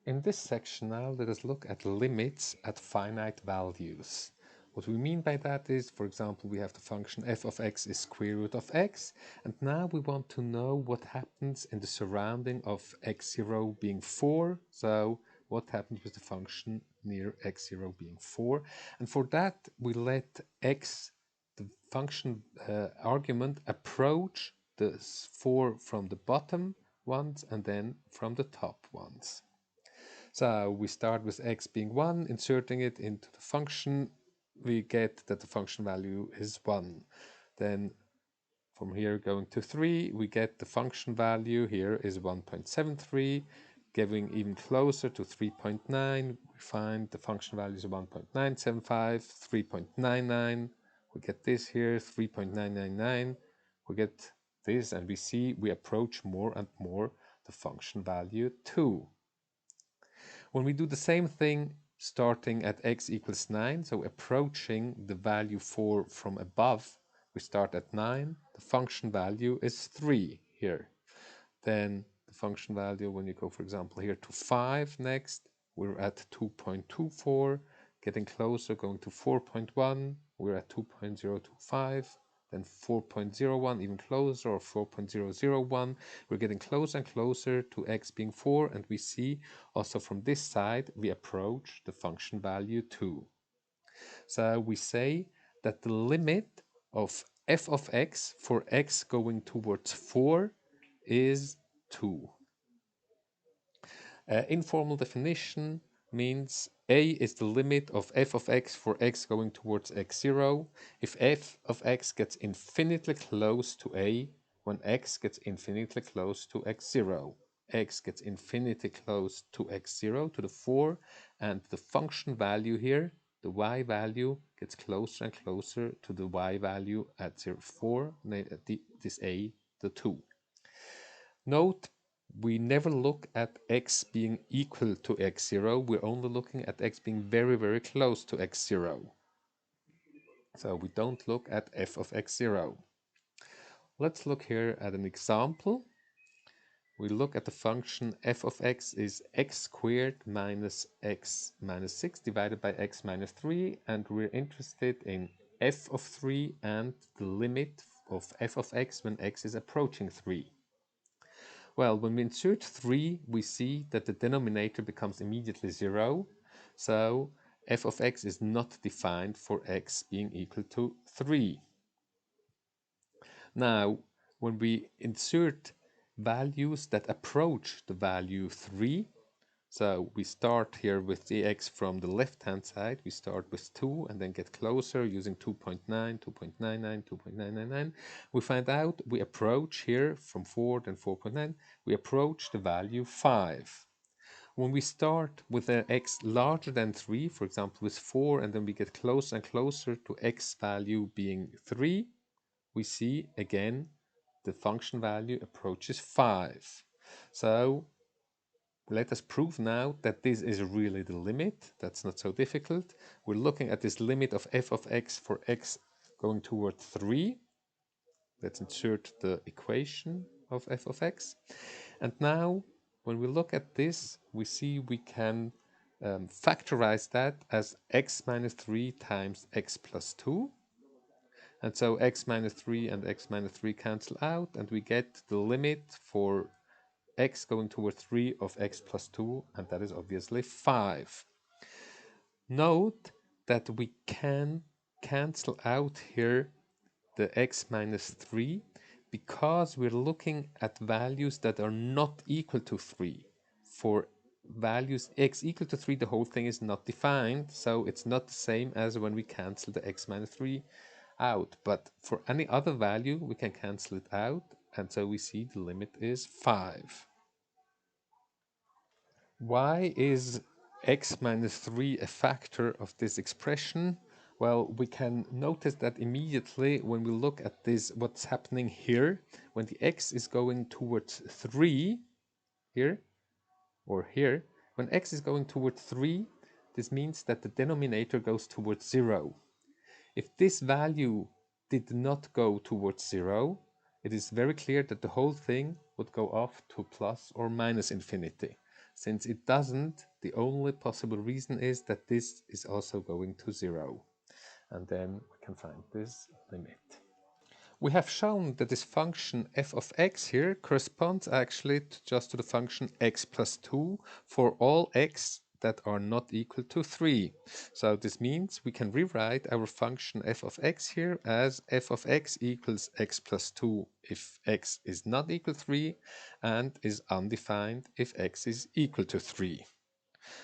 In this section now, let us look at limits at finite values. What we mean by that is, for example, we have the function f of x is square root of x, and now we want to know what happens in the surrounding of x0 being 4. So what happens with the function near x0 being 4? And for that, we let x, the function argument, approach the 4 from the bottom ones and then from the top ones. So we start with x being 1, inserting it into the function. We get that the function value is 1. Then from here going to 3, we get the function value here is 1.73. Getting even closer to 3.9, we find the function value is 1.975, 3.99. We get this here, 3.999. We get this, and we see we approach more and more the function value 2. When we do the same thing starting at x equals 9, so approaching the value 4 from above, we start at 9. The function value is 3 here. Then the function value, when you go, for example, here to 5 next, we're at 2.24. Getting closer, going to 4.1, we're at 2.025. Then 4.01, even closer, or 4.001. We're getting closer and closer to x being 4, and we see also from this side we approach the function value 2. So we say that the limit of f of x for x going towards 4 is 2. Informal definition means a is the limit of f of x for x going towards x0 if f of x gets infinitely close to a when x gets infinitely close to x0. X gets infinitely close to x0 to the 4, and the function value here, the y value, gets closer and closer to the y value at 0, 4, this a, the 2. Note, we never look at x being equal to x0. We're only looking at x being very, very close to x0. So we don't look at f of x0. Let's look here at an example. We look at the function f of x is x squared minus x minus 6 divided by x minus 3, and we're interested in f of 3 and the limit of f of x when x is approaching 3. Well, when we insert 3, we see that the denominator becomes immediately 0. So f of x is not defined for x being equal to 3. Now, when we insert values that approach the value 3, so we start here with the x from the left-hand side. We start with 2 and then get closer using 2.9, 2.99, 2.999. We find out we approach here from 4, then 4.9. We approach the value 5. When we start with an x larger than 3, for example with 4, and then we get closer and closer to x value being 3, we see again the function value approaches 5. So let us prove now that this is really the limit. That's not so difficult. We're looking at this limit of f of x for x going toward 3. Let's insert the equation of f of x. And now, when we look at this, we see we can factorize that as x minus 3 times x plus 2. And so x minus 3 and x minus 3 cancel out, and we get the limit for x going toward 3 of x plus 2, and that is obviously 5. Note that we can cancel out here the x minus 3 because we're looking at values that are not equal to 3. For values x equal to 3, the whole thing is not defined, so it's not the same as when we cancel the x minus 3 out. But for any other value, we can cancel it out, and so we see the limit is 5. Why is x minus 3 a factor of this expression? Well, we can notice that immediately when we look at this, what's happening here, when the x is going towards 3, here, or here, when x is going towards 3, this means that the denominator goes towards 0. If this value did not go towards 0, it is very clear that the whole thing would go off to plus or minus infinity. Since it doesn't, the only possible reason is that this is also going to 0. And then we can find this limit. We have shown that this function f of x here corresponds actually just to the function x plus 2 for all x that are not equal to 3. So this means we can rewrite our function f of x here as f of x equals x plus 2 if x is not equal to 3 and is undefined if x is equal to 3.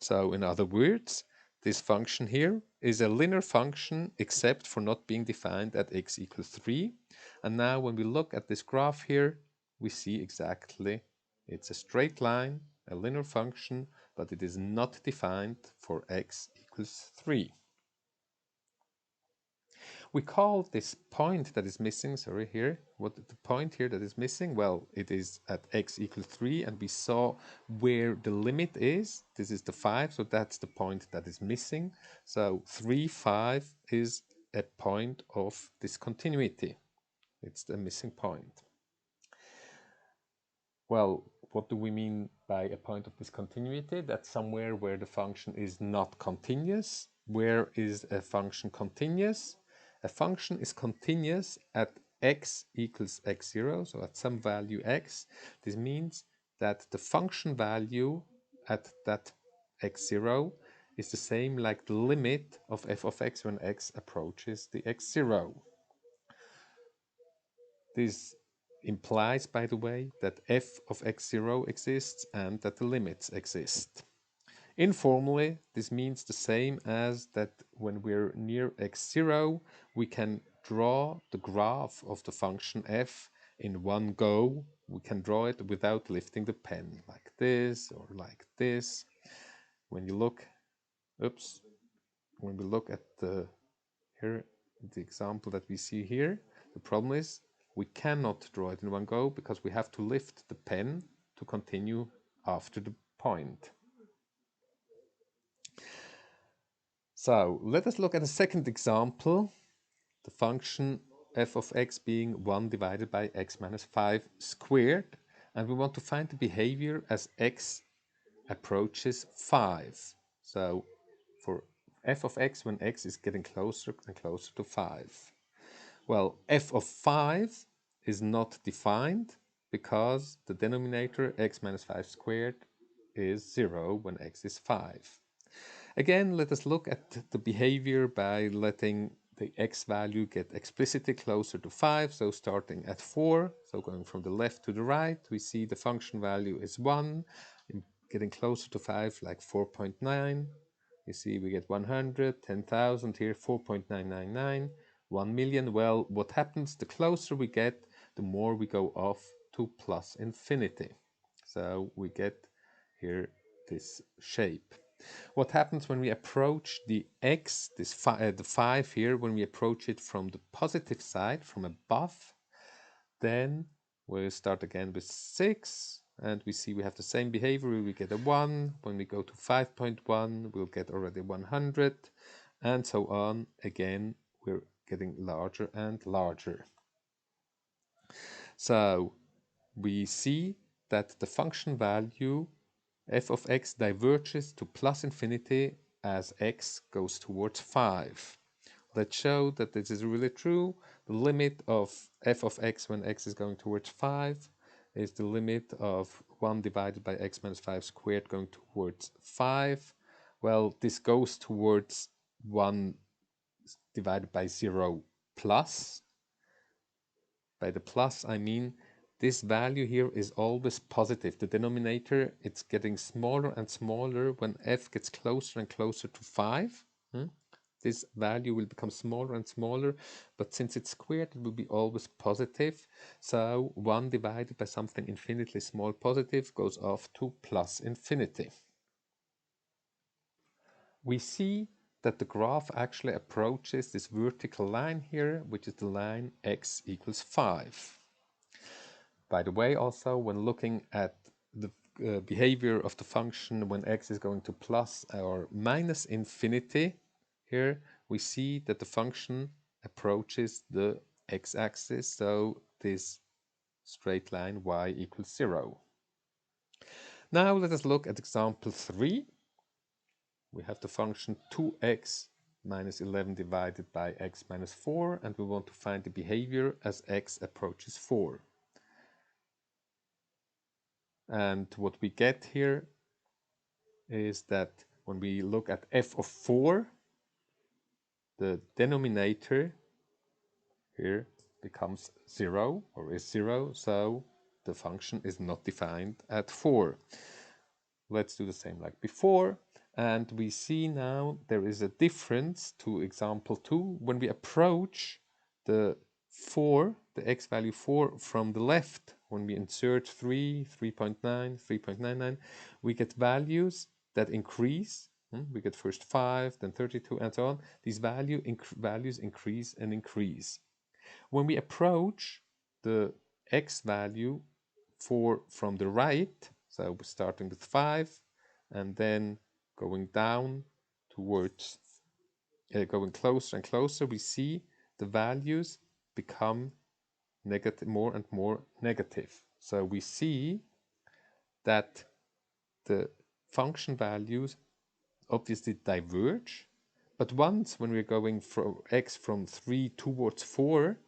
So in other words, this function here is a linear function except for not being defined at x equals 3. And now when we look at this graph here, we see exactly it's a straight line, a linear function, but it is not defined for x equals 3. We call this point that is missing, sorry, here, what the point here that is missing? Well, it is at x equals 3, and we saw where the limit is. This is the 5, so that's the point that is missing. So 3, 5 is a point of discontinuity. It's the missing point. Well, what do we mean by a point of discontinuity? That's somewhere where the function is not continuous. Where is a function continuous? A function is continuous at x equals x0, so at some value x. This means that the function value at that x0 is the same like the limit of f of x when x approaches the x0. This implies, by the way, that f of x0 exists and that the limits exist. Informally, this means the same as that when we're near x0, we can draw the graph of the function f in one go. We can draw it without lifting the pen, like this or like this. When you look, when we look at the example that we see here, the problem is we cannot draw it in one go because we have to lift the pen to continue after the point. So let us look at a second example, the function f of x being 1 divided by x minus 5 squared, and we want to find the behavior as x approaches 5. So for f of x when x is getting closer and closer to 5. Well, f of 5 is not defined because the denominator x minus 5 squared is 0 when x is 5. Again, let us look at the behavior by letting the x value get explicitly closer to 5, so starting at 4, so going from the left to the right, we see the function value is 1, getting closer to 5 like 4.9. You see we get 100, 10,000 here, 4.999, 1 million. Well, what happens the closer we get, the more we go off to plus infinity. So we get here this shape. What happens when we approach the x, the 5 here, when we approach it from the positive side, from above, then we'll start again with 6, and we see we have the same behavior. We get a 1. When we go to 5.1, we'll get already 100, and so on. Again, we're getting larger and larger. So we see that the function value f of x diverges to plus infinity as x goes towards 5. Let's show that this is really true. The limit of f of x when x is going towards 5 is the limit of 1 divided by x minus 5 squared going towards 5. Well, this goes towards 1 divided by 0 plus. By the plus, I mean this value here is always positive. The denominator, it's getting smaller and smaller when f gets closer and closer to 5. This value will become smaller and smaller, but since it's squared, it will be always positive. So 1 divided by something infinitely small positive goes off to plus infinity. We see that the graph actually approaches this vertical line here, which is the line x equals 5. By the way, also, when looking at the behavior of the function when x is going to plus or minus infinity, here we see that the function approaches the x-axis, so this straight line y equals 0. Now let us look at example 3. We have the function 2x minus 11 divided by x minus 4, and we want to find the behavior as x approaches 4. And what we get here is that when we look at f of 4, the denominator here becomes 0 or is 0, so the function is not defined at 4. Let's do the same like before, and we see now there is a difference to example 2 when we approach the 4, the x value 4 from the left. When we insert 3, 3.9, 3.99, we get values that increase. We get first 5, then 32, and so on. These values increase and increase. When we approach the x value 4 from the right, so starting with 5 and then going down towards, going closer and closer, we see the values become negative, more and more negative. So we see that the function values obviously diverge, but once when we're going from x from 3 towards 4,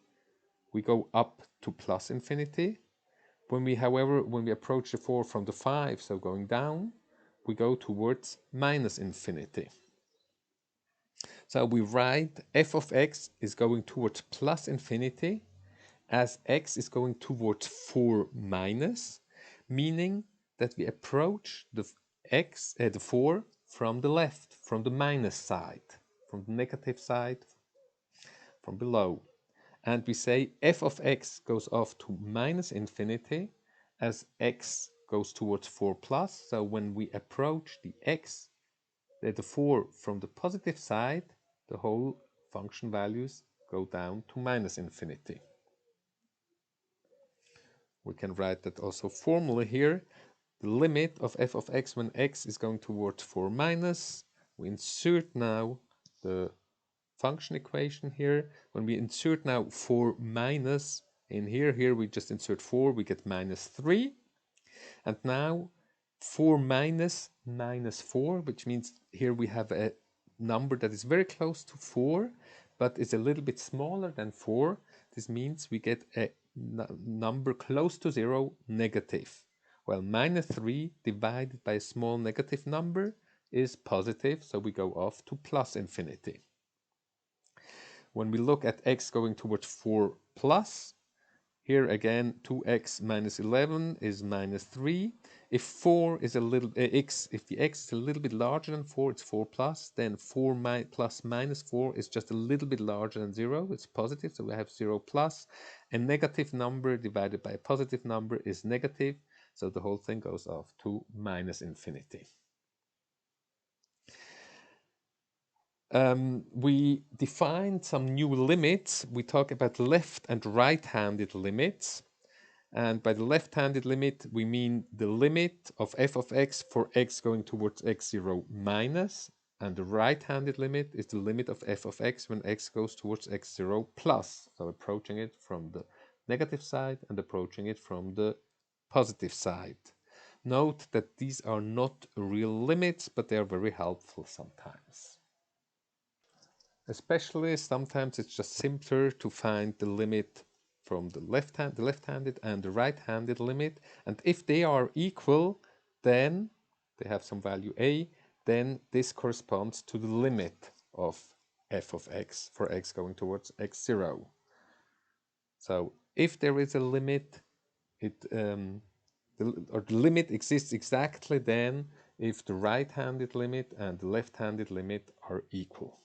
we go up to plus infinity. However, when we approach the 4 from the 5, so going down, we go towards minus infinity. So we write f of x is going towards plus infinity as x is going towards 4 minus, meaning that we approach the 4 from the left, from the minus side, from the negative side, from below. And we say f of x goes off to minus infinity as x goes towards 4 plus. So when we approach the 4 from the positive side, the whole function values go down to minus infinity. We can write that also formally here. The limit of f of x when x is going towards 4 minus. We insert now the function equation here. When we insert now 4 minus in here we just insert 4, we get minus 3. And now 4 minus minus 4, which means here we have a number that is very close to 4, but is a little bit smaller than 4. This means we get a number close to 0, negative. Well, minus 3 divided by a small negative number is positive, so we go off to plus infinity. When we look at x going towards 4 plus, here again 2x minus 11 is minus 3. If 4 is a little if the x is a little bit larger than 4, it's 4 plus, then 4 plus minus 4 is just a little bit larger than 0, it's positive, so we have 0 plus. A negative number divided by a positive number is negative, so the whole thing goes off to minus infinity. We defined some new limits. We talk about left and right-handed limits. And by the left-handed limit, we mean the limit of f of x for x going towards x0 minus. And the right-handed limit is the limit of f of x when x goes towards x0 plus. So approaching it from the negative side and approaching it from the positive side. Note that these are not real limits, but they are very helpful sometimes. Especially sometimes it's just simpler to find the limit from the left-handed and the right-handed limit, and if they are equal, then they have some value a, then this corresponds to the limit of f of x for x going towards x0. So if there is a limit, the limit exists exactly then if the right-handed limit and the left-handed limit are equal.